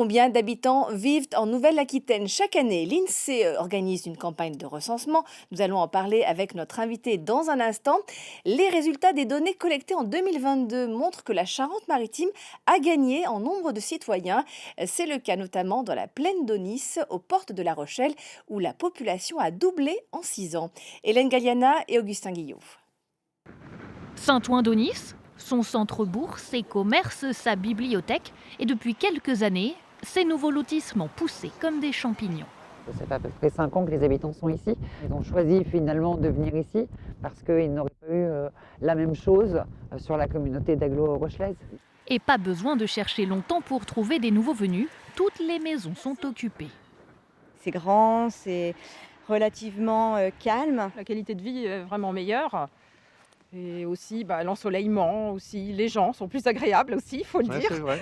Combien d'habitants vivent en Nouvelle-Aquitaine chaque année? L'INSEE organise une campagne de recensement. Nous allons en parler avec notre invité dans un instant. Les résultats des données collectées en 2022 montrent que la Charente-Maritime a gagné en nombre de citoyens. C'est le cas notamment dans la plaine d'Aunis, aux portes de La Rochelle, où la population a doublé en 6 ans. Hélène Galliana et Augustin Guillot. Saint-Ouen-d'Aunis, son centre-bourg, ses commerces, sa bibliothèque et depuis quelques années, ces nouveaux lotissements poussés comme des champignons. Ça fait à peu près 5 ans que les habitants sont ici. Ils ont choisi finalement de venir ici parce qu'ils n'auraient pas eu la même chose sur la communauté d'agglo-rochelaise. Et pas besoin de chercher longtemps pour trouver des nouveaux venus, toutes les maisons sont occupées. C'est grand, c'est relativement calme. La qualité de vie est vraiment meilleure. Et aussi l'ensoleillement, aussi, les gens sont plus agréables aussi, il faut le dire. C'est vrai.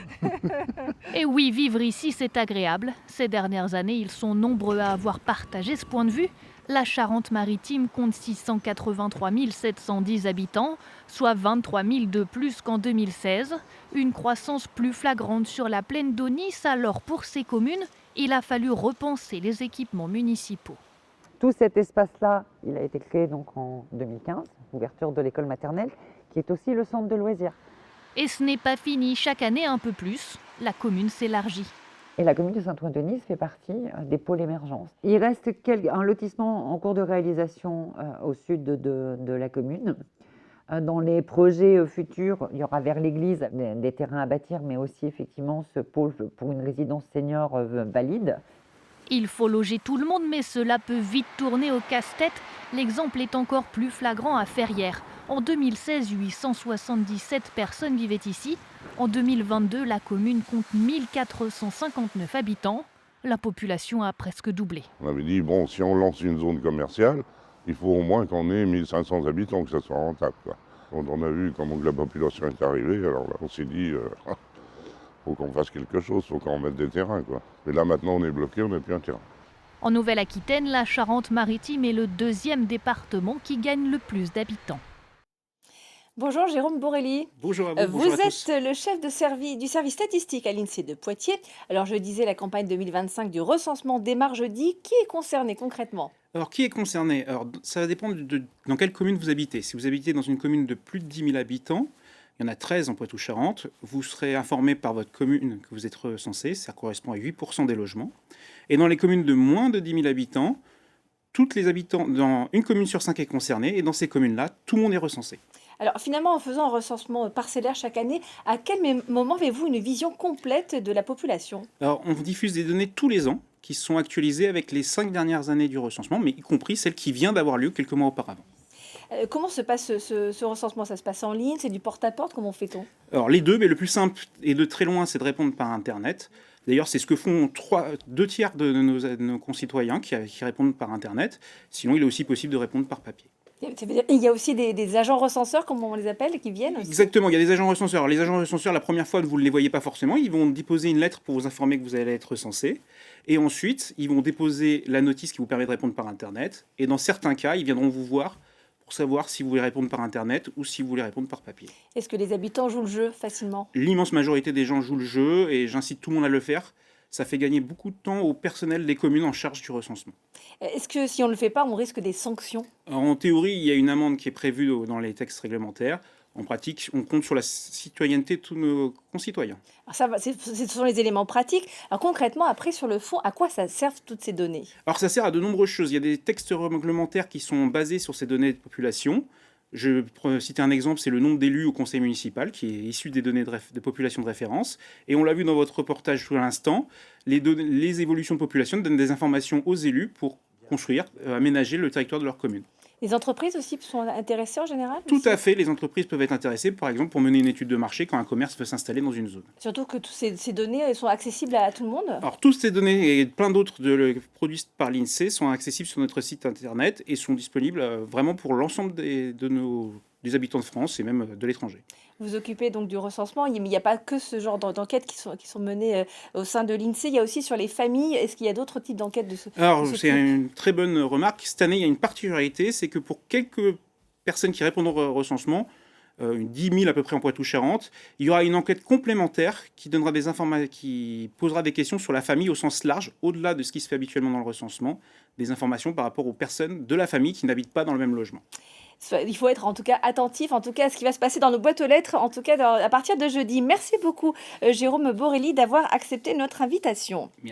Et oui, vivre ici, c'est agréable. Ces dernières années, ils sont nombreux à avoir partagé ce point de vue. La Charente-Maritime compte 683 710 habitants, soit 23 000 de plus qu'en 2016. Une croissance plus flagrante sur la plaine d'Aunis, alors pour ces communes, il a fallu repenser les équipements municipaux. Tout cet espace-là, il a été créé donc en 2015, ouverture de l'école maternelle, qui est aussi le centre de loisirs. Et ce n'est pas fini, chaque année un peu plus, la commune s'élargit. Et la commune de Saint-Ouen-d'Aunis fait partie des pôles émergence. Il reste un lotissement en cours de réalisation au sud de la commune. Dans les projets futurs, il y aura vers l'église des terrains à bâtir, mais aussi effectivement ce pôle pour une résidence senior valide. Il faut loger tout le monde, mais cela peut vite tourner au casse-tête. L'exemple est encore plus flagrant à Ferrières. En 2016, 877 personnes vivaient ici. En 2022, la commune compte 1459 habitants. La population a presque doublé. On avait dit, bon, si on lance une zone commerciale, il faut au moins qu'on ait 1500 habitants, que ça soit rentable, quoi. Quand on a vu comment la population est arrivée, alors là, on s'est dit, faut qu'on fasse quelque chose, faut qu'on mette des terrains, quoi. Et là, maintenant, on est bloqué, on n'a plus un terrain. En Nouvelle-Aquitaine, la Charente-Maritime est le deuxième département qui gagne le plus d'habitants. Bonjour Jérôme Borelli. Bonjour à vous, Vous bonjour à tous. êtes le chef du service statistique à l'INSEE de Poitiers. Alors je disais, la campagne 2025 du recensement démarre jeudi. Qui est concerné concrètement? Alors, qui est concerné? Alors, ça va dépendre dans quelle commune vous habitez. Si vous habitez dans une commune de plus de 10 000 habitants, il y en a 13 en Poitou-Charentes, vous serez informé par votre commune que vous êtes recensé, ça correspond à 8% des logements. Et dans les communes de moins de 10 000 habitants, tous les habitants, dans une commune sur 5 est concernée, et dans ces communes-là, tout le monde est recensé. Alors finalement, en faisant un recensement parcellaire chaque année, à quel moment avez-vous une vision complète de la population? Alors, on diffuse des données tous les ans, qui sont actualisées avec les 5 dernières années du recensement, mais y compris celle qui vient d'avoir lieu quelques mois auparavant. Comment se passe ce recensement? Ça se passe en ligne? C'est du porte-à-porte? Comment fait-on? Alors les deux, mais le plus simple et de très loin, c'est de répondre par Internet. D'ailleurs, c'est ce que font 2 tiers de nos concitoyens qui répondent par Internet. Sinon, il est aussi possible de répondre par papier. Ça veut dire, il y a aussi des agents recenseurs, comme on les appelle, qui viennent aussi? Exactement, il y a des agents recenseurs. Alors, les agents recenseurs, la première fois, vous ne les voyez pas forcément. Ils vont déposer une lettre pour vous informer que vous allez être recensé. Et ensuite, ils vont déposer la notice qui vous permet de répondre par Internet. Et dans certains cas, ils viendront vous voir pour savoir si vous voulez répondre par Internet ou si vous voulez répondre par papier. Est-ce que les habitants jouent le jeu facilement? L'immense majorité des gens jouent le jeu et j'incite tout le monde à le faire. Ça fait gagner beaucoup de temps au personnel des communes en charge du recensement. Est-ce que si on ne le fait pas, on risque des sanctions? Alors, en théorie, il y a une amende qui est prévue dans les textes réglementaires. En pratique, on compte sur la citoyenneté de tous nos concitoyens. Alors ça, ce sont les éléments pratiques. Alors concrètement, après, sur le fond, à quoi ça servent toutes ces données? Alors ça sert à de nombreuses choses. Il y a des textes réglementaires qui sont basés sur ces données de population. Je peux citer un exemple, c'est le nombre d'élus au conseil municipal, qui est issu des données de population de référence. Et on l'a vu dans votre reportage tout à l'instant, les évolutions de population donnent des informations aux élus pour construire, aménager le territoire de leur commune. Les entreprises aussi sont intéressées en général? Tout à fait, les entreprises peuvent être intéressées, par exemple, pour mener une étude de marché quand un commerce veut s'installer dans une zone. Surtout que toutes ces données elles sont accessibles à tout le monde? Alors, toutes ces données et plein d'autres produites par l'INSEE sont accessibles sur notre site internet et sont disponibles vraiment pour l'ensemble des habitants de France et même de l'étranger. Vous occupez donc du recensement, mais il n'y a pas que ce genre d'enquêtes qui sont menées au sein de l'INSEE, il y a aussi sur les familles. Est-ce qu'il y a d'autres types d'enquêtes de ce Alors, de ce c'est type? une très bonne remarque. Cette année, il y a une particularité, c'est que pour quelques personnes qui répondent au recensement, une 10 000 à peu près en Poitou-Charentes. Il y aura une enquête complémentaire qui donnera qui posera des questions sur la famille au sens large, au-delà de ce qui se fait habituellement dans le recensement, des informations par rapport aux personnes de la famille qui n'habitent pas dans le même logement. Il faut être en tout cas attentif en tout cas à ce qui va se passer dans nos boîtes aux lettres, en tout cas à partir de jeudi. Merci beaucoup Jérôme Borelli d'avoir accepté notre invitation.